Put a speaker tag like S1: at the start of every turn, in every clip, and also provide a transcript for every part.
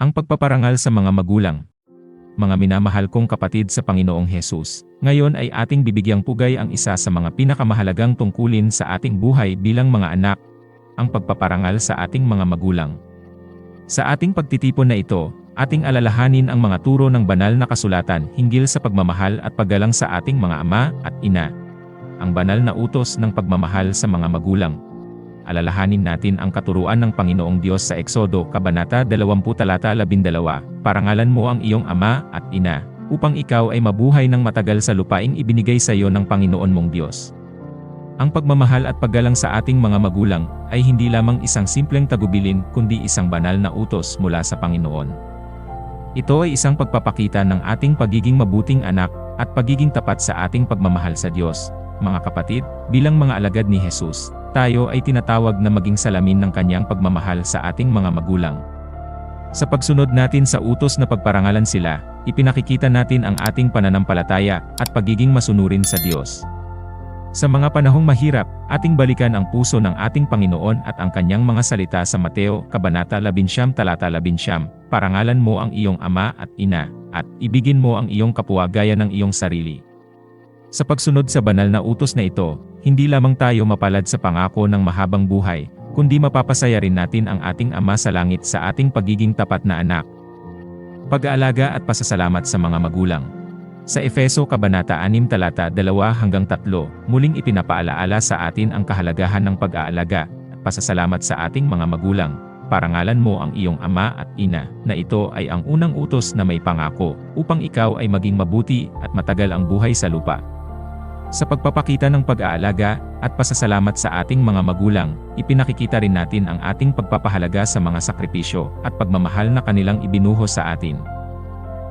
S1: Ang pagpaparangal sa mga magulang. Mga minamahal kong kapatid sa Panginoong Hesus, ngayon ay ating bibigyang pugay ang isa sa mga pinakamahalagang tungkulin sa ating buhay bilang mga anak, ang pagpaparangal sa ating mga magulang. Sa ating pagtitipon na ito, ating alalahanin ang mga turo ng banal na kasulatan hinggil sa pagmamahal at paggalang sa ating mga ama at ina. Ang banal na utos ng pagmamahal sa mga magulang. Alalahanin natin ang katuruan ng Panginoong Diyos sa Eksodo, Kabanata 20 talata 12, parangalan mo ang iyong ama at ina, upang ikaw ay mabuhay ng matagal sa lupaing ibinigay sa iyo ng Panginoon mong Diyos. Ang pagmamahal at paggalang sa ating mga magulang ay hindi lamang isang simpleng tagubilin kundi isang banal na utos mula sa Panginoon. Ito ay isang pagpapakita ng ating pagiging mabuting anak at pagiging tapat sa ating pagmamahal sa Diyos. Mga kapatid, bilang mga alagad ni Jesus, tayo ay tinatawag na maging salamin ng kanyang pagmamahal sa ating mga magulang. Sa pagsunod natin sa utos na pagparangalan sila, ipinakikita natin ang ating pananampalataya at pagiging masunurin sa Diyos. Sa mga panahong mahirap, ating balikan ang puso ng ating Panginoon at ang kanyang mga salita sa Mateo, Kabanata 11 talata 11, parangalan mo ang iyong ama at ina, at ibigin mo ang iyong kapwa gaya ng iyong sarili. Sa pagsunod sa banal na utos na ito, hindi lamang tayo mapalad sa pangako ng mahabang buhay, kundi mapapasaya rin natin ang ating Ama sa langit sa ating pagiging tapat na anak. Pag-aalaga at pasasalamat sa mga magulang. Sa Efeso Kabanata 6 talata 2-3, muling ipinapaalaala sa atin ang kahalagahan ng pag-aalaga at pasasalamat sa ating mga magulang. Parangalan mo ang iyong ama at ina, na ito ay ang unang utos na may pangako, upang ikaw ay maging mabuti at matagal ang buhay sa lupa. Sa pagpapakita ng pag-aalaga at pasasalamat sa ating mga magulang, ipinakikita rin natin ang ating pagpapahalaga sa mga sakripisyo at pagmamahal na kanilang ibinuhos sa atin.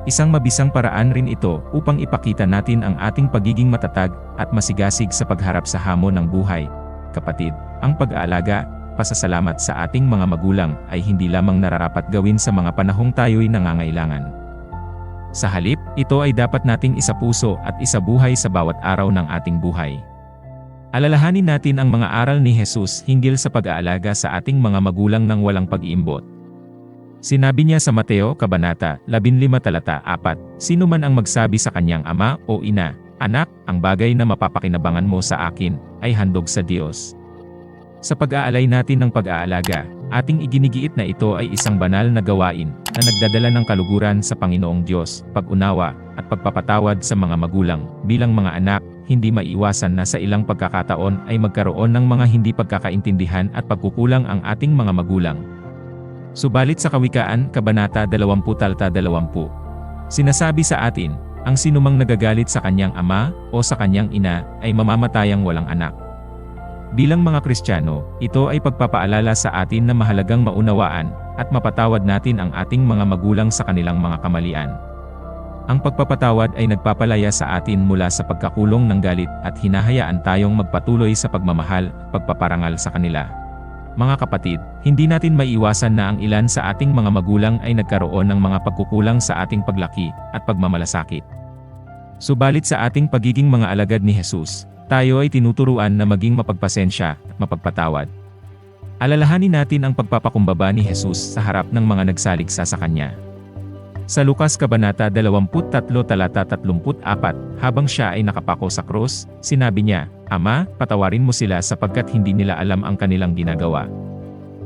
S1: Isang mabisang paraan rin ito upang ipakita natin ang ating pagiging matatag at masigasig sa pagharap sa hamon ng buhay. Kapatid, ang pag-aalaga, pasasalamat sa ating mga magulang ay hindi lamang nararapat gawin sa mga panahong tayo'y nangangailangan. Sa halip, ito ay dapat nating isapuso at isabuhay sa bawat araw ng ating buhay. Alalahanin natin ang mga aral ni Jesus hinggil sa pag-aalaga sa ating mga magulang ng walang pag-iimbot. Sinabi niya sa Mateo, Kabanata 15 talata 4, sino man ang magsabi sa kanyang ama o ina, anak, ang bagay na mapapakinabangan mo sa akin, ay handog sa Diyos. Sa pag-aalay natin ng pag-aalaga, ating iginigiit na ito ay isang banal na gawain na nagdadala ng kaluguran sa Panginoong Diyos, pag-unawa, at pagpapatawad sa mga magulang. Bilang mga anak, hindi maiiwasan na sa ilang pagkakataon ay magkaroon ng mga hindi pagkakaintindihan at pagkukulang ang ating mga magulang. Subalit sa Kawikaan, Kabanata 20 talata 20, sinasabi sa atin, ang sinumang nagagalit sa kanyang ama o sa kanyang ina ay mamamatayang walang anak. Bilang mga Kristiyano, ito ay pagpapaalala sa atin na mahalagang maunawaan at mapatawad natin ang ating mga magulang sa kanilang mga kamalian. Ang pagpapatawad ay nagpapalaya sa atin mula sa pagkakulong ng galit at hinahayaan tayong magpatuloy sa pagmamahal, pagpaparangal sa kanila. Mga kapatid, hindi natin maiiwasan na ang ilan sa ating mga magulang ay nagkaroon ng mga pagkukulang sa ating paglaki at pagmamalasakit. Subalit sa ating pagiging mga alagad ni Jesus, tayo ay tinuturuan na maging mapagpasensya at mapagpatawad. Alalahanin natin ang pagpapakumbaba ni Jesus sa harap ng mga nagsaligsa sa Kanya. Sa Lucas Kabanata 23 talata 34, habang siya ay nakapako sa krus, sinabi niya, Ama, patawarin mo sila sapagkat hindi nila alam ang kanilang ginagawa.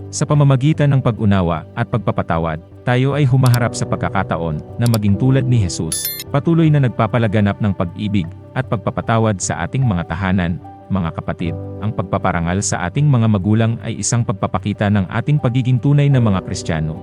S1: Sa pamamagitan ng pag-unawa at pagpapatawad, tayo ay humaharap sa pagkakataon na maging tulad ni Jesus, patuloy na nagpapalaganap ng pag-ibig at pagpapatawad sa ating mga tahanan. Mga kapatid, ang pagpaparangal sa ating mga magulang ay isang pagpapakita ng ating pagiging tunay na mga Kristiyano.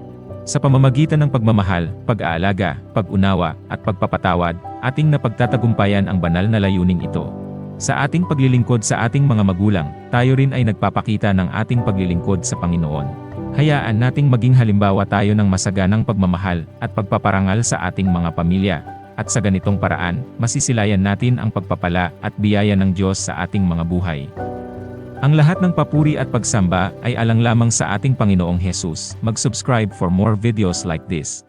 S1: Sa pamamagitan ng pagmamahal, pag-aalaga, pag-unawa, at pagpapatawad, ating napagtatagumpayan ang banal na layuning ito. Sa ating paglilingkod sa ating mga magulang, tayo rin ay nagpapakita ng ating paglilingkod sa Panginoon. Hayaan nating maging halimbawa tayo ng masaganang pagmamahal at pagpaparangal sa ating mga pamilya. At sa ganitong paraan, masisilayan natin ang pagpapala at biyaya ng Diyos sa ating mga buhay. Ang lahat ng papuri at pagsamba ay alang lamang sa ating Panginoong Hesus. Mag-subscribe for more videos like this.